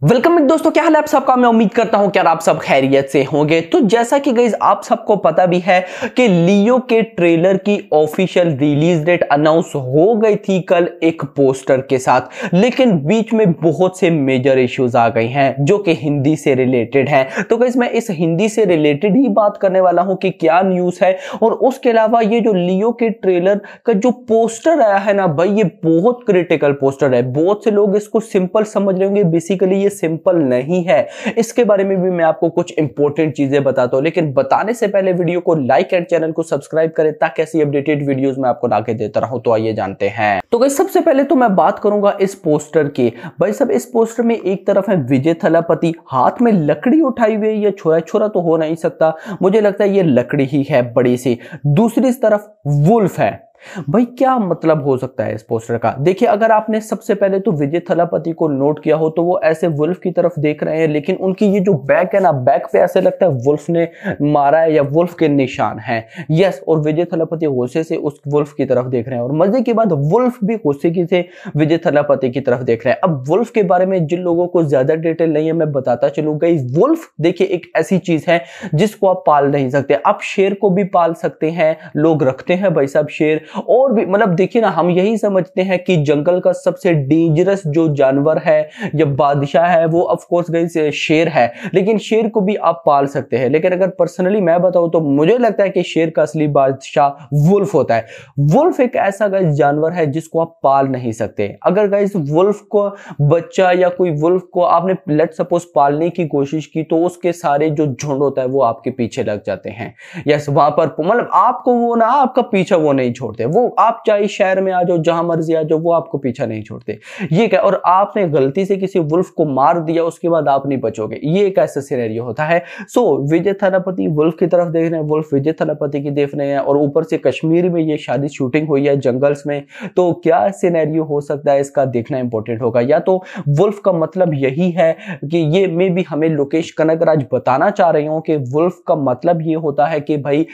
Welcome दोस्तों, क्या हाल है आप सबका। मैं उम्मीद करता हूं कि आप सब खैरियत से होंगे। तो जैसा कि गाइस आप सबको पता भी है कि लियो के ट्रेलर की ऑफिशियल रिलीज डेट अनाउंस हो गई थी कल एक पोस्टर के साथ, लेकिन बीच में बहुत से मेजर इश्यूज आ गए हैं जो कि हिंदी से रिलेटेड हैं। तो गाइस मैं इस हिंदी से रिलेटेड ही बात करने वाला हूं कि क्या न्यूज है। और उसके अलावा ये जो लियो के ट्रेलर का जो पोस्टर आया है ना भाई, ये बहुत क्रिटिकल पोस्टर है। बहुत से लोग इसको सिंपल समझ रहे होंगे, बेसिकली ये सिंपल नहीं है। इसके बारे में भी मैं आपको कुछ इंपॉर्टेंट चीजें बताता हूं, लेकिन बताने से पहले वीडियो को लाइक एंड चैनल को सब्सक्राइब करें ताकि ऐसी अपडेटेड वीडियोस मैं आपको लाके देता रहूं। तो आइए जानते हैं। तो गाइस सबसे पहले तो मैं बात करूंगा इस पोस्टर की। भाई साहब, इस पोस्टर में एक तरफ है विजय थलापति, हाथ में लकड़ी उठाई हुई है। ये छोरा छोरा तो हो नहीं सकता, मुझे लगता है ये लकड़ी ही है बड़ी सी। दूसरी तरफ वुल्फ है। भाई क्या मतलब हो सकता है इस पोस्टर का। देखिए, अगर आपने सबसे पहले तो विजय थलापति को नोट किया हो तो वो ऐसे वुल्फ की तरफ देख रहे हैं, लेकिन उनकी ये जो बैक है ना, बैक पे ऐसे लगता है वुल्फ ने मारा है या वुल्फ के निशान हैं। यस, और विजय थलापति गुस्से से उस वुल्फ की तरफ देख रहे हैं, और मजे की बात वुल्फ भी गुस्से की से विजय थलापति की तरफ देख रहे हैं। अब वुल्फ के बारे में जिन लोगों को ज्यादा डिटेल नहीं है मैं बताता चलूंगा। वुल्फ देखिए एक ऐसी चीज है जिसको आप पाल नहीं सकते। आप शेर को भी पाल सकते हैं, लोग रखते हैं भाई साहब शेर। और भी मतलब देखिए ना, हम यही समझते हैं कि जंगल का सबसे डेंजरस जो जानवर है या बादशाह है वो ऑफ कोर्स गाइस शेर है, लेकिन शेर को भी आप पाल सकते हैं। लेकिन अगर पर्सनली मैं बताऊं तो मुझे लगता है कि शेर का असली बादशाह वुल्फ होता है। वुल्फ एक ऐसा गाइस जानवर है जिसको आप पाल नहीं सकते। अगर गाइस वुल्फ को बच्चा या कोई वुल्फ को आपने लेट सपोज पालने की कोशिश की तो उसके सारे जो झुंड होता है वो आपके पीछे लग जाते हैं। यस, वहां पर मतलब आपको वो ना, आपका पीछा वो नहीं छोड़ते। वो आप चाहे शहर में आ जाओ, जहां मर्जी आ जाओ, वो आपको पीछा नहीं छोड़ते। ये क्या, और आपने गलती से किसी वुल्फ को मार दिया उसके बाद आप नहीं बचोगे, ये एक ऐसा सिनेरियो होता है। सो विजय थलापति वुल्फ की तरफ देख रहे हैं, वुल्फ विजय थलापति की देख रहे हैं, और ऊपर से कश्मीर में ये शादी शूटिंग हुई है जंगल्स में। तो क्या सिनेरियो हो सकता है इसका देखना इंपॉर्टेंट होगा। या तो वुल्फ का मतलब यही है कि ये मे भी हमें लोकेश कनगराज बताना चाह रहे हो कि वुल्फ का मतलब ये होता है कि भाई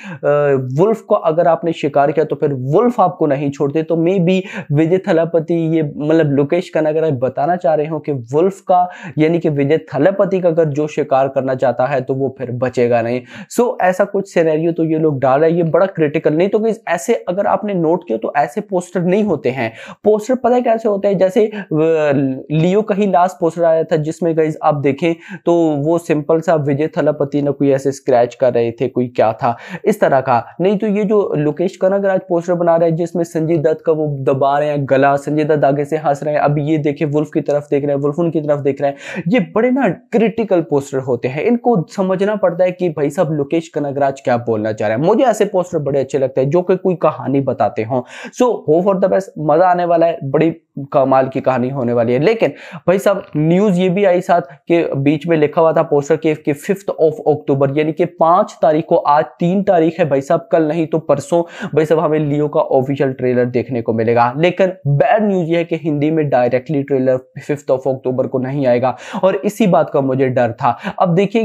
वुल्फ को अगर आपने शिकार किया तो फिर वुल्फ आपको नहीं छोड़ते। तो मे बी विजय थलापति ये मतलब लोकेश कनगराज बताना चाह रहे हो कि वुल्फ का यानी कि विजय थलापति का अगर जो शिकार करना चाहता है तो वो फिर बचेगा नहीं। सो ऐसा कुछ सिनेरियो तो ये लोग डाल रहे हैं, ये बड़ा क्रिटिकल। नहीं तो गाइस ऐसे अगर आपने नोट किया तो ऐसे पोस्टर नहीं होते हैं। पोस्टर पता है कैसे होते हैं, जैसे लियो का ही लास्ट पोस्टर आया था जिसमें गाइस आप देखें तो वो सिंपल सा विजय थलापति ने कोई ऐसे स्क्रैच कर रहे थे, कोई क्या था इस तरह का। नहीं तो ये जो लोकेश कनगराज पोस्टर बना रहे हैं जिसमें संजय दत्त का वो दबा रहे हैं गला, संजय दत्त आगे से हंस रहे हैं, अब ये देखिए वुल्फ की तरफ देख रहे हैं, वुल्फ उनकी तरफ देख रहे हैं। ये बड़े ना क्रिटिकल पोस्टर होते हैं, इनको समझना पड़ता है कि भाई साहब लोकेश कनगराज क्या बोलना चाह रहे हैं। मुझे ऐसे पोस्टर बड़े अच्छे लगते हैं जो कि कोई कहानी बताते हो। So hope for the best, मजा आने वाला है, बड़ी कमाल की कहानी होने वाली है। लेकिन भाई साहब न्यूज ये भी आई साथ के बीच में लिखा हुआ था पोस्टर के 5 अक्टूबर यानी कि 5 तारीख को, आज 3 तारीख है भाई साहब, कल नहीं तो परसों भाई साहब हमें लियो का ऑफिशियल ट्रेलर देखने को मिलेगा। लेकिन बैड न्यूज ये है कि हिंदी में डायरेक्टली ट्रेलर 5 अक्टूबर को नहीं आएगा, और इसी बात का मुझे डर था। अब देखिए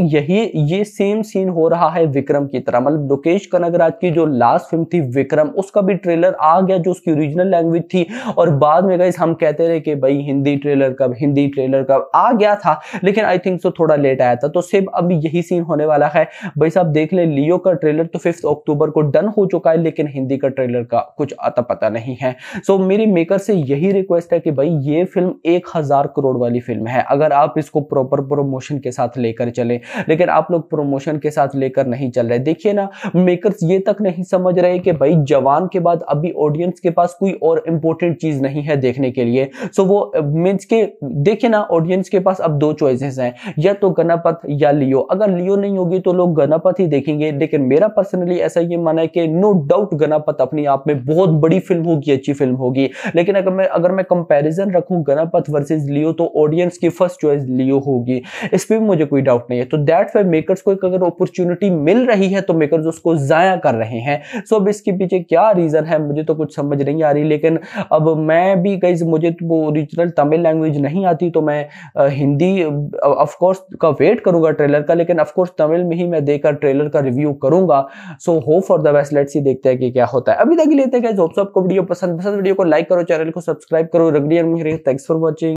ये सेम सीन हो रहा है विक्रम की तरह। मतलब लोकेश कनगराज की जो लास्ट फिल्म थी विक्रम, उसका भी ट्रेलर आ गया जो उसकी ओरिजिनल लैंग्वेज थी, और बाद में गाइस हम कहते रहे कि भाई हिंदी ट्रेलर कब आ गया था, लेकिन आई थिंक सो थोड़ा लेट आया था। तो सिर्फ अभी यही सीन होने वाला है भाई साहब। देख ले, लियो का ट्रेलर तो 5 अक्टूबर को डन हो चुका है, लेकिन हिंदी का ट्रेलर का कुछ अता पता नहीं है। सो मेरी मेकर से यही रिक्वेस्ट है कि भाई ये फिल्म 1000 करोड़ वाली फिल्म है, अगर आप इसको प्रॉपर प्रमोशन के साथ लेकर चले, लेकिन आप लोग प्रमोशन के साथ लेकर नहीं चल रहे। देखिए ना, मेकर्स ये तक नहीं समझ रहे कि भाई जवान के बाद अभी ऑडियंस के पास कोई और इंपॉर्टेंट चीज नहीं है देखने के लिए। सो वो मींस के देखिए ना, ऑडियंस के पास अब 2 चॉइसेस हैं, या तो गणपत या लियो। अगर लियो नहीं होगी तो लोग गणपत ही देखेंगे, लेकिन मेरा पर्सनली ऐसा ये मानना है कि नो डाउट गणपत अपनी आप में बहुत बड़ी फिल्म होगी, अच्छी फिल्म होगी। लेकिन अगर मैं कंपैरिजन रखूं गणपत वर्सेस लियो तो ऑडियंस की फर्स्ट चॉइस लियो होगी, इस पे भी मुझे कोई डाउट नहीं है। तो दैट्स व्हाई मेकर्स को अगर अपॉर्चुनिटी मिल रही है तो मेकर्स उसको जाया कर रहे हैं। सो अब इसके पीछे क्या रीजन है मुझे तो कुछ समझ नहीं आ रही। लेकिन अब मैं भी गाइस, मुझे तो वो ओरिजिनल तमिल लैंग्वेज नहीं आती, तो मैं हिंदी ऑफ कोर्स का वेट करूंगा ट्रेलर का, लेकिन ऑफ कोर्स तमिल में ही मैं देखकर ट्रेलर का रिव्यू करूंगा। So hope for the best, let's see देखते हैं कि क्या होता है। अभी तक लेते हैं गाइस, होप आपको वीडियो पसंद वीडियो को लाइक करो, चैनल को सब्सक्राइब करो। रगड़ियन मुझे, थैंक्स फॉर वॉचिंग।